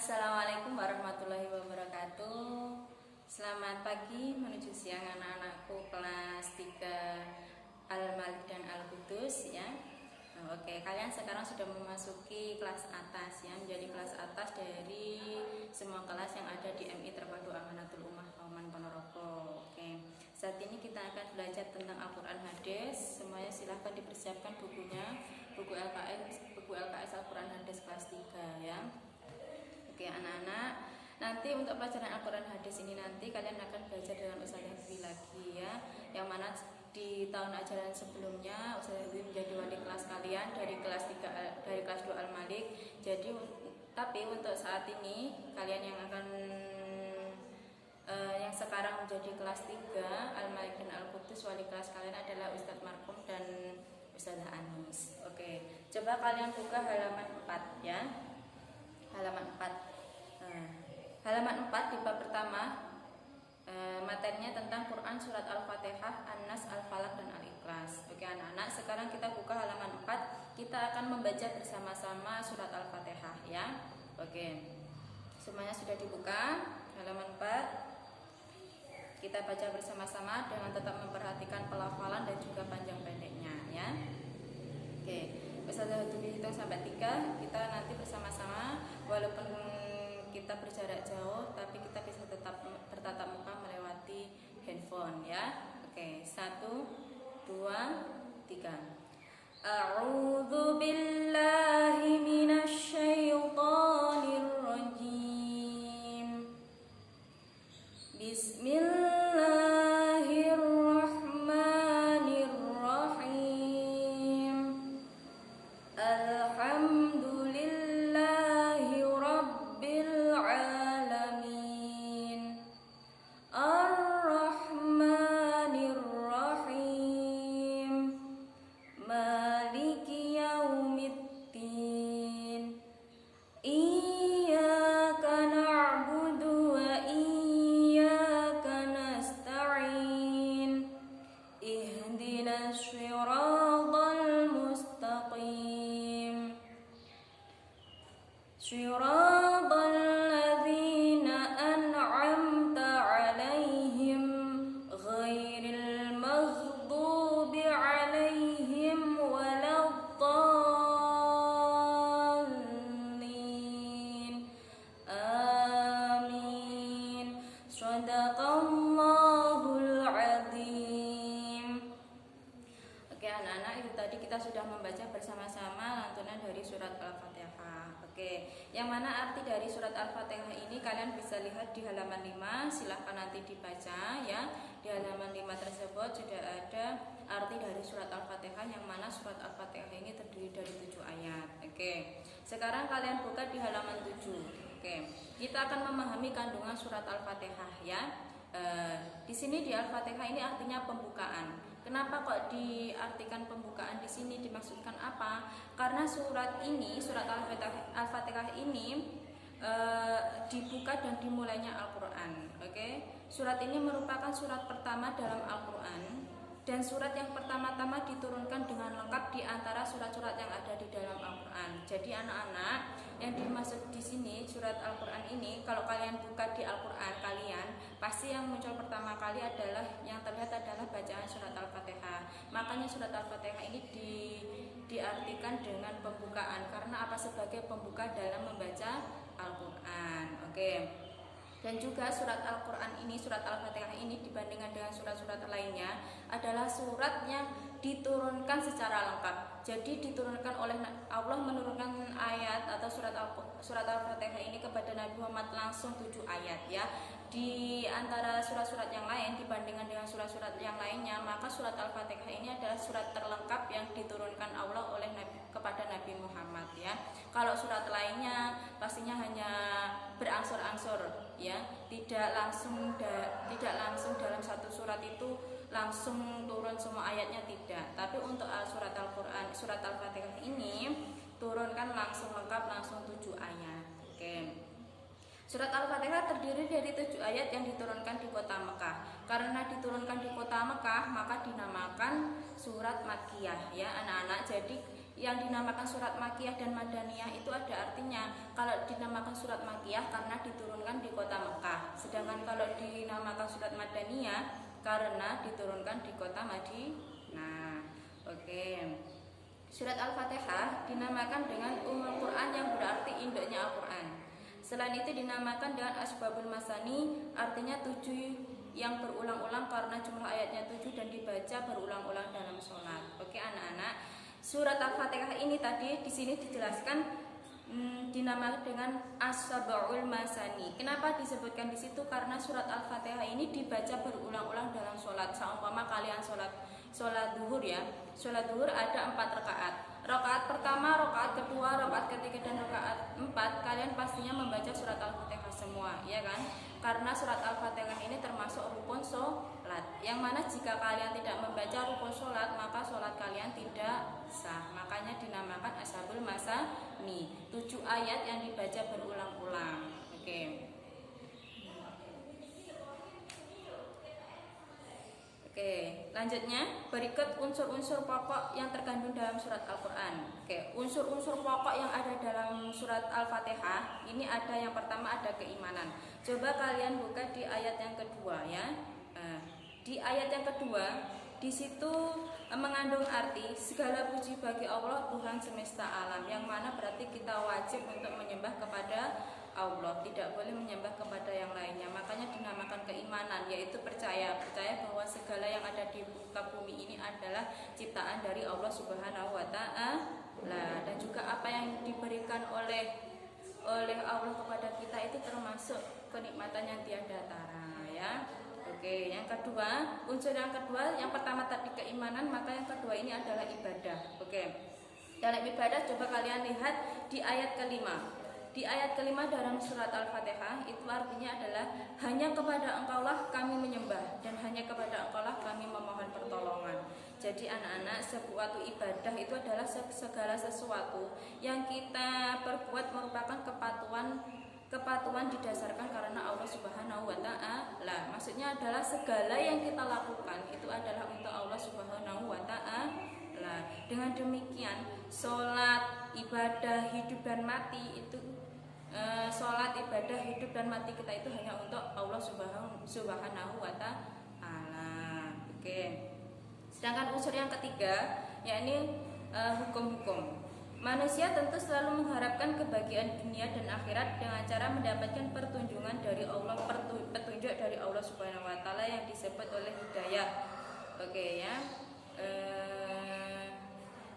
Assalamualaikum warahmatullahi wabarakatuh. Selamat pagi menuju siang anak-anakku kelas 3 Al-Malik dan Al-Qudus ya. Oke, kalian sekarang sudah memasuki kelas atas ya, menjadi kelas atas dari semua kelas yang ada di MI Terpadu Amanatul Ummah Kauman Ponorogo. Oke, saat ini kita akan belajar tentang Al-Quran Hadis. Semuanya silahkan dipersiapkan bukunya, buku LKS Al-Quran Hadis kelas 3 ya. Oke anak-anak, nanti untuk pelajaran Al-Quran Hadis ini nanti kalian akan belajar dengan Ustazah Dwi lagi ya. Yang mana di tahun ajaran sebelumnya Ustazah Dwi menjadi wali kelas kalian dari kelas 2 Al-Malik. Jadi tapi untuk saat ini kalian yang akan yang sekarang menjadi kelas 3 Al-Malik dan Al-Qudus, wali kelas kalian adalah Ustadz Markum dan Ustazah Anis. Oke, coba kalian buka halaman 4 ya. Halaman 4. Halaman 4 di bab pertama materinya tentang Quran surat Al-Fatihah, An-Nas, Al-Falaq dan Al-Ikhlas. Oke anak-anak, sekarang kita buka halaman 4. Kita akan membaca bersama-sama surat Al-Fatihah ya. Oke. Semuanya sudah dibuka halaman 4. Kita baca bersama-sama dengan tetap memperhatikan pelafalan dan juga panjang pendeknya ya. Oke. Ustazah hitung sampai 3. Kita nanti bersama-sama, walaupun kita berjarak jauh tapi kita bisa tetap bertatap muka melewati handphone ya. Oke, 1, 2, 3. A'udzu billahi minasy syaithanir rajim. Bismillahirrahmanirrahim. Alhamdulillahi rabbil alamin. Ar-Rahmanir Rahim. Maliki yaumiddin. Iyyaka na'budu wa iyyaka nasta'in. Ihdinas shiratal mustaqim. Shiratal ladzina an'amta 'alaihim ghairil maghdubi 'alaihim waladdallin. Amin. Shadaqallahul 'adzim. Oke anak-anak, itu tadi kita sudah membaca bersama-sama lantunan dari surat Al-Fatihah. Oke, yang mana arti dari surat Al-Fatihah ini kalian bisa lihat di halaman 5. Silahkan nanti dibaca ya. Di halaman 5 tersebut sudah ada arti dari surat Al-Fatihah, yang mana surat Al-Fatihah ini terdiri dari 7 ayat. Oke, sekarang kalian buka di halaman 7. Oke, kita akan memahami kandungan surat Al-Fatihah ya. Di sini di Al-Fatihah ini artinya pembukaan. Kenapa kok diartikan pembukaan di sini, dimaksudkan apa? Karena surat ini, surat Al-Fatihah ini dibuka dan dimulainya Al-Quran. Oke, surat ini merupakan surat pertama dalam Al-Quran dan surat yang pertama-tama diturunkan dengan lengkap di antara surat-surat yang ada di dalam Al-Quran. Jadi anak-anak, yang dimaksud di sini surat Al-Quran ini, kalau kalian buka di Al-Quran kalian, pasti yang muncul pertama kali adalah, yang terlihat adalah bacaan surat Al-Fatihah. Makanya surat Al-Fatihah ini diartikan dengan pembukaan. Karena apa? Sebagai pembuka dalam membaca Al-Quran. Oke. Dan juga surat Al-Quran ini, surat Al-Fatihah ini dibandingkan dengan surat-surat lainnya adalah surat yang diturunkan secara lengkap. Jadi diturunkan oleh Allah, menurunkan ayat atau surat Al-Fatihah ini kepada Nabi Muhammad langsung 7 ayat ya. Di antara surat-surat yang lain, dibandingkan dengan surat-surat yang lainnya, maka surat Al-Fatihah ini adalah surat terlengkap yang diturunkan Allah oleh kepada Nabi Muhammad ya. Kalau surat lainnya pastinya hanya berangsur-angsur ya, tidak langsung dalam satu surat itu langsung turun semua ayatnya, tidak. Tapi untuk surat Al-Quran, surat Al-Fatihah ini turunkan langsung lengkap, langsung 7 ayat. Oke. Surat Al-Fatihah terdiri dari 7 ayat yang diturunkan di kota Mekah. Karena diturunkan di kota Mekah, maka dinamakan surat Makkiyah ya anak-anak. Jadi yang dinamakan surat Makkiyah dan Madaniyah itu ada artinya. Kalau dinamakan surat Makkiyah karena diturunkan di kota Mekah, sedangkan kalau dinamakan surat Madaniyah karena diturunkan di kota Madinah. Oke. Surat Al-Fatihah dinamakan dengan Ummul Quran yang berarti induknya Al-Quran. Selain itu dinamakan dengan Asbabul Masani, artinya 7 yang berulang-ulang karena jumlah ayatnya 7 dan dibaca berulang-ulang dalam sholat. Oke anak-anak, surat Al-Fatihah ini tadi di sini dijelaskan dinamakan dengan As-Sab'ul Masani. Kenapa disebutkan di situ? Karena surat Al-Fatihah ini dibaca berulang-ulang dalam sholat. Seumpama kalian sholat duhur ya. Sholat duhur ada 4 rakaat. Rakaat pertama, rakaat kedua, rakaat ketiga dan rakaat 4 kalian pastinya membaca surat Al-Fatihah semua, ya kan? Karena surat Al-Fatihah ini termasuk rukun sholat. Yang mana jika kalian tidak membaca rukun sholat, maka sholat kalian tidak sah. Makanya dinamakan Ashabul Masani, 7 ayat yang dibaca berulang-ulang. Oke. Oke, lanjutnya berikut unsur-unsur pokok yang terkandung dalam surat Al-Quran. Oke, unsur-unsur pokok yang ada dalam surat Al-Fatihah ini ada, yang pertama ada keimanan. Coba kalian buka di ayat yang kedua ya. Di ayat yang kedua di situ mengandung arti segala puji bagi Allah Tuhan semesta alam, yang mana berarti kita wajib untuk menyembah kepada Allah, tidak boleh menyembah kepada yang lainnya. Makanya dinamakan keimanan, yaitu percaya bahwa segala yang ada di muka bumi ini adalah ciptaan dari Allah Subhanahu wa Ta'ala, dan juga apa yang diberikan oleh Allah kepada kita itu termasuk kenikmatan yang tiada tara ya. Oke, yang kedua, unsur yang kedua, yang pertama tadi keimanan, maka yang kedua ini adalah ibadah. Oke, dalam ibadah coba kalian lihat di ayat kelima. Di ayat kelima dalam surat Al-Fatihah itu artinya adalah hanya kepada Engkaulah kami menyembah dan hanya kepada Engkaulah kami memohon pertolongan. Jadi anak-anak, sebuah ibadah itu adalah segala sesuatu yang kita perbuat merupakan kepatuhan didasarkan karena Allah Subhanahu wa Ta'ala. Maksudnya adalah segala yang kita lakukan itu adalah untuk Allah Subhanahu wa Ta'ala. Dengan demikian, sholat, ibadah, hidup dan mati itu sholat, ibadah, hidup dan mati kita itu hanya untuk Allah Subhanahu wa Ta'ala. Oke. Sedangkan unsur yang ketiga yakni hukum-hukum. Manusia tentu selalu mengharapkan kebahagiaan dunia dan akhirat dengan cara mendapatkan petunjuk dari Allah Subhanahu wa Ta'ala yang disebut oleh hidayah. Oke ya.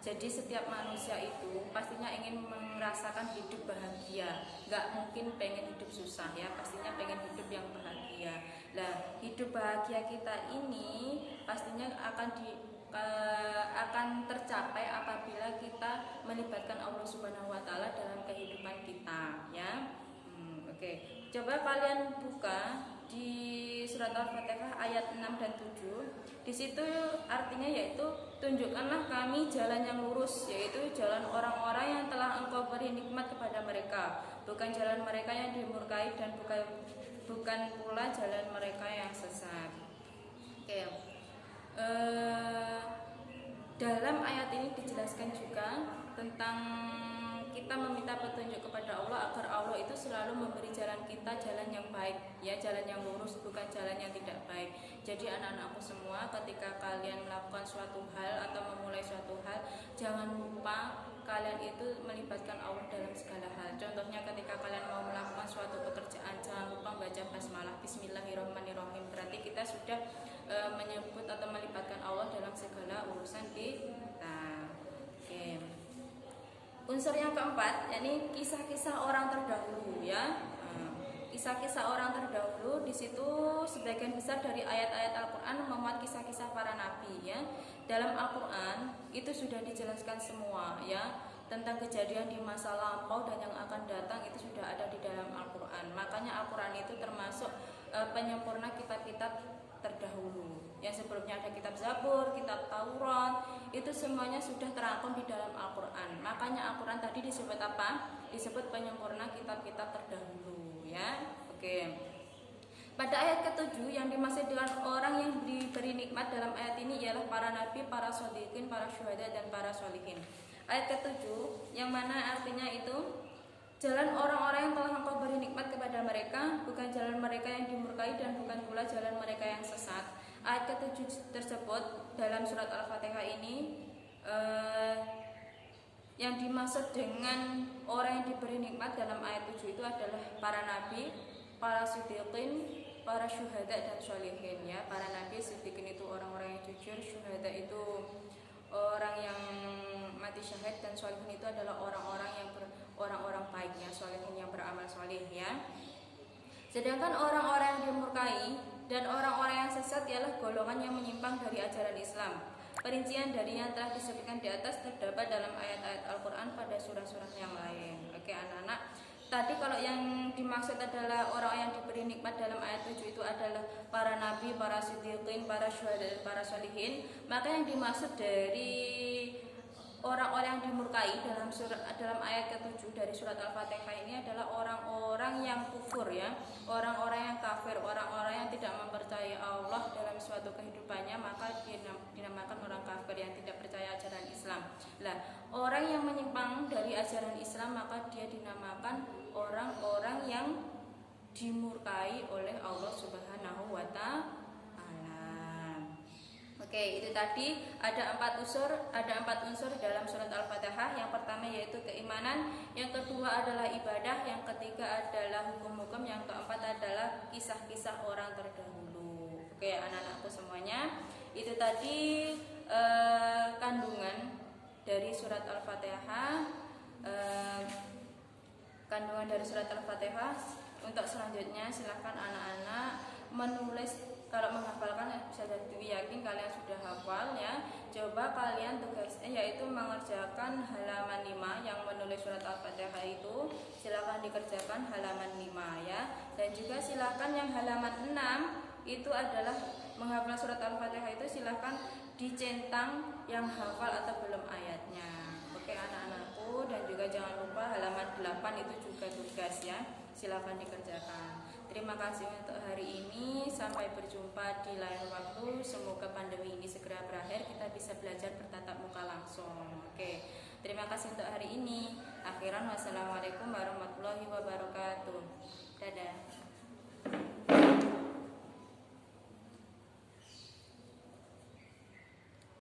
Jadi setiap manusia itu pastinya ingin merasakan hidup bahagia. Gak mungkin pengen hidup susah ya, pastinya pengen hidup yang bahagia. Nah, hidup bahagia kita ini pastinya akan tercapai apabila kita melibatkan Allah Subhanahu wa Ta'ala dalam kehidupan kita ya. Oke. Coba kalian buka di surat Al-Fatihah ayat 6 dan 7. Di situ artinya yaitu tunjukkanlah kami jalan yang lurus, yaitu jalan orang-orang yang telah Engkau beri nikmat kepada mereka, bukan jalan mereka yang dimurkai dan bukan pula jalan mereka yang sesat. Oke. Dalam ayat ini dijelaskan juga tentang kita meminta petunjuk kepada Allah agar Allah itu selalu memberi jalan kita jalan yang baik ya, jalan yang lurus, bukan jalan yang tidak baik. Jadi anak-anakku semua, ketika kalian melakukan suatu hal atau memulai suatu hal, jangan lupa kalian itu melibatkan Allah dalam segala hal. Contohnya ketika kalian mau melakukan suatu pekerjaan, jangan lupa baca basmalah, bismillahirrahmanirrahim. Berarti kita sudah menyebut atau melibatkan Allah dalam segala urusan kita. Oke. Unsur yang keempat, yakni kisah-kisah orang terdahulu ya. Kisah-kisah orang terdahulu di situ sebagian besar dari ayat-ayat Al-Qur'an memuat kisah-kisah para nabi ya. Dalam Al-Qur'an itu sudah dijelaskan semua ya, tentang kejadian di masa lampau dan yang akan datang itu sudah ada di dalam Al-Qur'an. Makanya Al-Qur'an itu termasuk penyempurna kitab-kitab terdahulu. Yang sebelumnya ada kitab Zabur, kitab Taurat, itu semuanya sudah terangkum di dalam Al-Quran. Makanya Al-Quran tadi disebut apa? Disebut penyempurna kitab-kitab terdahulu ya. Oke. Pada ayat ke-7 yang dimaksud dengan orang yang diberi nikmat dalam ayat ini ialah para nabi, para shodiqin, para syuhada dan para sholihin. Ayat ke-7 yang mana artinya itu jalan orang-orang yang telah Engkau beri nikmat kepada mereka, bukan jalan mereka yang dimurkai dan bukan pula jalan mereka yang sesat. Ayat ke-7 tersebut dalam surat Al-Fatihah ini yang dimaksud dengan orang yang diberi nikmat dalam ayat 7 itu adalah para nabi, para siddiqin, para syuhada dan sholihin ya. Para nabi, siddiqin itu orang-orang yang jujur, syuhada itu orang yang mati syahid, dan sholihin itu adalah orang-orang baiknya, sholihin yang beramal sholih ya. Sedangkan orang-orang yang dimurkai dan orang-orang yang sesat ialah golongan yang menyimpang dari ajaran Islam. Perincian dari yang telah disebutkan di atas terdapat dalam ayat-ayat Al-Quran pada surah-surah yang lain. Oke anak-anak, tadi kalau yang dimaksud adalah orang yang diberi nikmat dalam ayat 7 itu adalah para nabi, para siddiqin, para syuhada dan para sholihin. Maka yang dimaksud dari orang-orang yang dimurkai dalam ayat ke-7 dari surat Al-Fatihah ini adalah orang-orang yang kufur ya, orang-orang yang kafir, orang-orang yang tidak mempercayai Allah dalam suatu kehidupannya, maka dinamakan orang kafir yang tidak percaya ajaran Islam. Nah, orang yang menyimpang dari ajaran Islam maka dia dinamakan orang-orang yang dimurkai oleh Allah Subhanahu wa Ta'ala. Oke, itu tadi ada empat unsur dalam surat Al-Fatihah. Yang pertama yaitu keimanan, yang kedua adalah ibadah, yang ketiga adalah hukum-hukum, yang keempat adalah kisah-kisah orang terdahulu. Oke, anak-anakku semuanya, itu tadi kandungan dari surat Al-Fatihah. Kandungan dari surat Al-Fatihah. Untuk selanjutnya silahkan anak-anak menulis. Kalau menghafalkan bisa jadi yakin kalian sudah hafal ya. Coba kalian tugasnya yaitu mengerjakan halaman 5 yang menulis surat Al-Fatihah itu. Silakan dikerjakan halaman 5 ya. Dan juga silakan yang halaman 6 itu adalah menghafal surat Al-Fatihah itu silakan dicentang yang hafal atau belum ayatnya. Oke anak-anakku, dan juga jangan lupa halaman 8 itu juga tugas ya. Silakan dikerjakan. Terima kasih untuk hari ini. Sampai berjumpa di lain waktu. Semoga pandemi ini segera berakhir, kita bisa belajar bertatap muka langsung. Oke, terima kasih untuk hari ini. Akhiran wassalamualaikum warahmatullahi wabarakatuh. Dadah.